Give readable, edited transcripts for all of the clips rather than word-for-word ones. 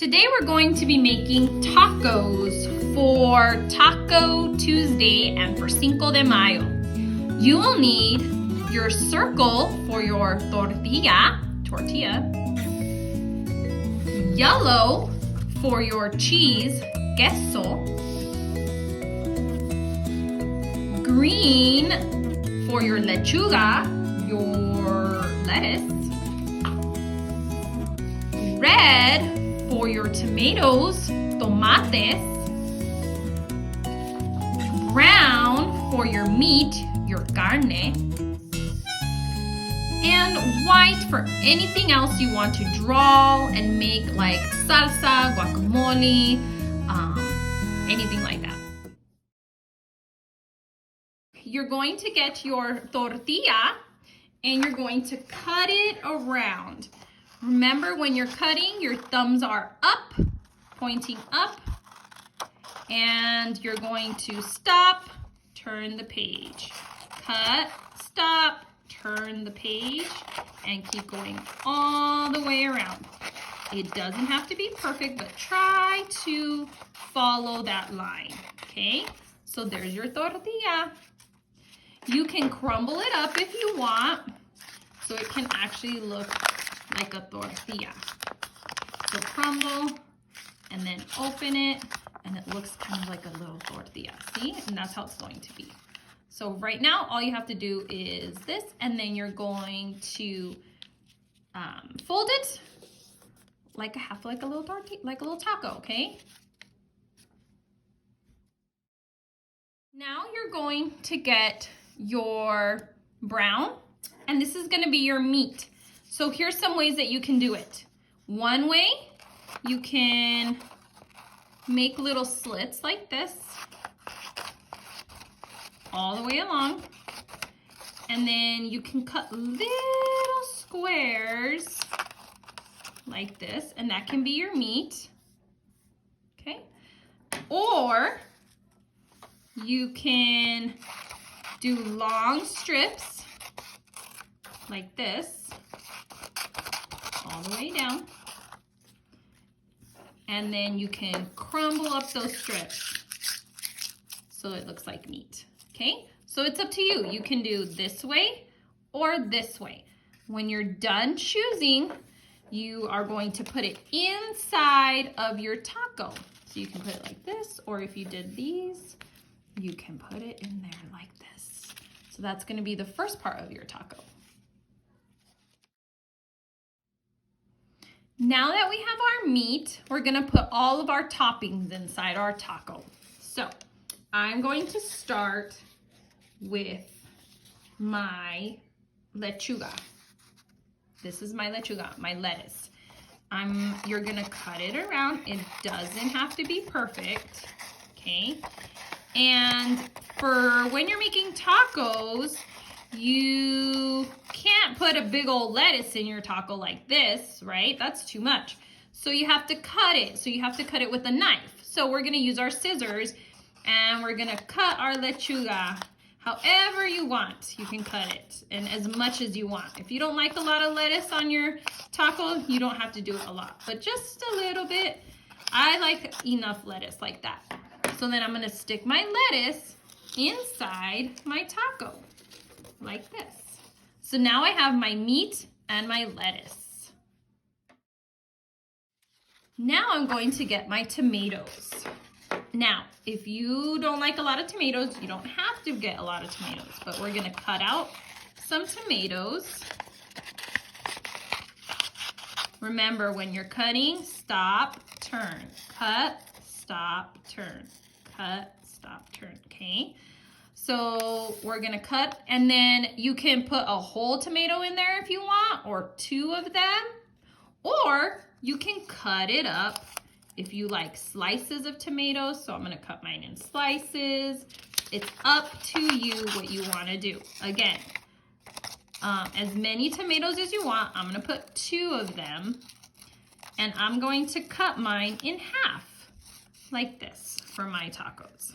Today we're going to be making tacos for Taco Tuesday and for Cinco de Mayo. You will need your circle for your tortilla, yellow for your cheese, queso, green for your lechuga, your lettuce, red for your tomatoes, tomates, brown for your meat, your carne, and white for anything else you want to draw and make like salsa, guacamole, anything like that. You're going to get your tortilla and you're going to cut it around. Remember, when you're cutting, your thumbs are up, pointing up, and you're going to stop, turn the page. Cut, stop, turn the page, and keep going all the way around. It doesn't have to be perfect, but try to follow that line, okay? So there's your tortilla. You can crumble it up if you want, so it can actually look like a tortilla. So crumble and then open it and it looks kind of like a little tortilla. See? And that's how it's going to be. So right now all you have to do is this, and then you're going to fold it like a little tortilla, like a little taco, okay? Now you're going to get your brown, and this is going to be your meat. So here's some ways that you can do it. One way, you can make little slits like this all the way along. And then you can cut little squares like this, and that can be your meat. Okay? Or you can do long strips like this, all the way down, and then you can crumble up those strips so it looks like meat. Okay, so it's up to you. You can do this way or this way. When you're done choosing, you are going to put it inside of your taco. So you can put it like this, or if you did these, you can put it in there like this. So that's going to be the first part of your taco. Now that we have our meat, we're gonna put all of our toppings inside our taco. So I'm going to start with my lechuga. This is my lechuga, my lettuce. You're gonna cut it around. It doesn't have to be perfect, okay? And for when you're making tacos, you can't put a big old lettuce in your taco like this, right? That's too much. So you have to cut it. So you have to cut it with a knife. So we're gonna use our scissors and we're gonna cut our lechuga however you want. You can cut it and as much as you want. If you don't like a lot of lettuce on your taco, you don't have to do it a lot, but just a little bit. I like enough lettuce like that. So then I'm gonna stick my lettuce inside my taco, like this. So now I have my meat and my lettuce. Now I'm going to get my tomatoes. Now, if you don't like a lot of tomatoes, you don't have to get a lot of tomatoes, but we're gonna cut out some tomatoes. Remember, when you're cutting, stop, turn, cut, stop, turn, cut, stop, turn, okay? So we're gonna cut, and then you can put a whole tomato in there if you want, or two of them, or you can cut it up if you like slices of tomatoes. So I'm gonna cut mine in slices. It's up to you what you wanna do. Again, as many tomatoes as you want. I'm gonna put two of them, and I'm going to cut mine in half, like this, for my tacos.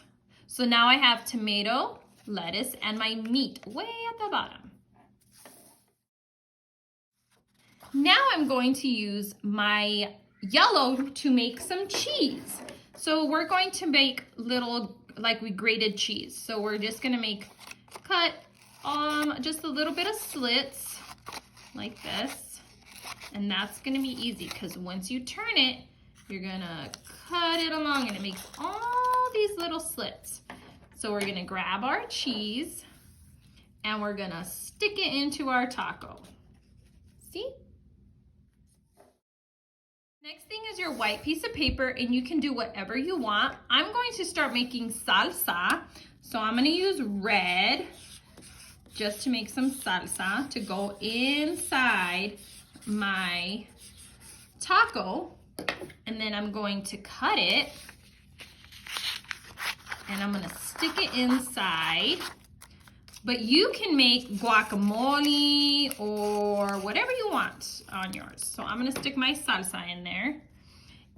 So now I have tomato, lettuce, and my meat way at the bottom. Now I'm going to use my yellow to make some cheese. So we're going to make little, like we grated cheese. So we're just gonna cut just a little bit of slits like this. And that's gonna be easy because once you turn it, you're gonna cut it along and it makes all these little slits. So we're gonna grab our cheese and we're gonna stick it into our taco. See? Next thing is your white piece of paper, and you can do whatever you want. I'm going to start making salsa. So I'm gonna use red just to make some salsa to go inside my taco. And then I'm going to cut it and I'm gonna stick it inside. But you can make guacamole or whatever you want on yours. So I'm gonna stick my salsa in there.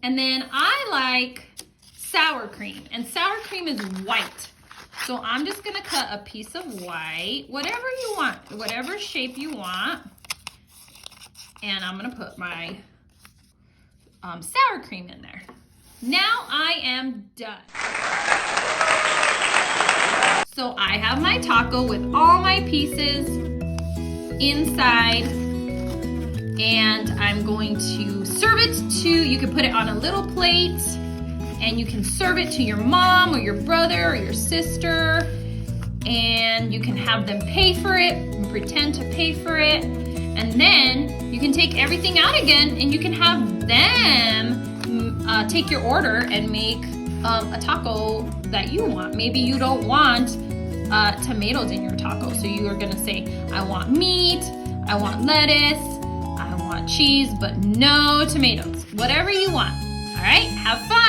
And then I like sour cream, and sour cream is white. So I'm just gonna cut a piece of white, whatever you want, whatever shape you want. And I'm gonna put my sour cream in there. Now I am done. So I have my taco with all my pieces inside, and I'm going to serve it to, you can put it on a little plate, and you can serve it to your mom or your brother or your sister, and you can have them pay for it and pretend to pay for it, and then you can take everything out again and you can have them take your order and make a taco that you want. Maybe you don't want tomatoes in your taco, so you are gonna say, I want meat, I want lettuce, I want cheese, but no tomatoes. Whatever you want. All right, have fun.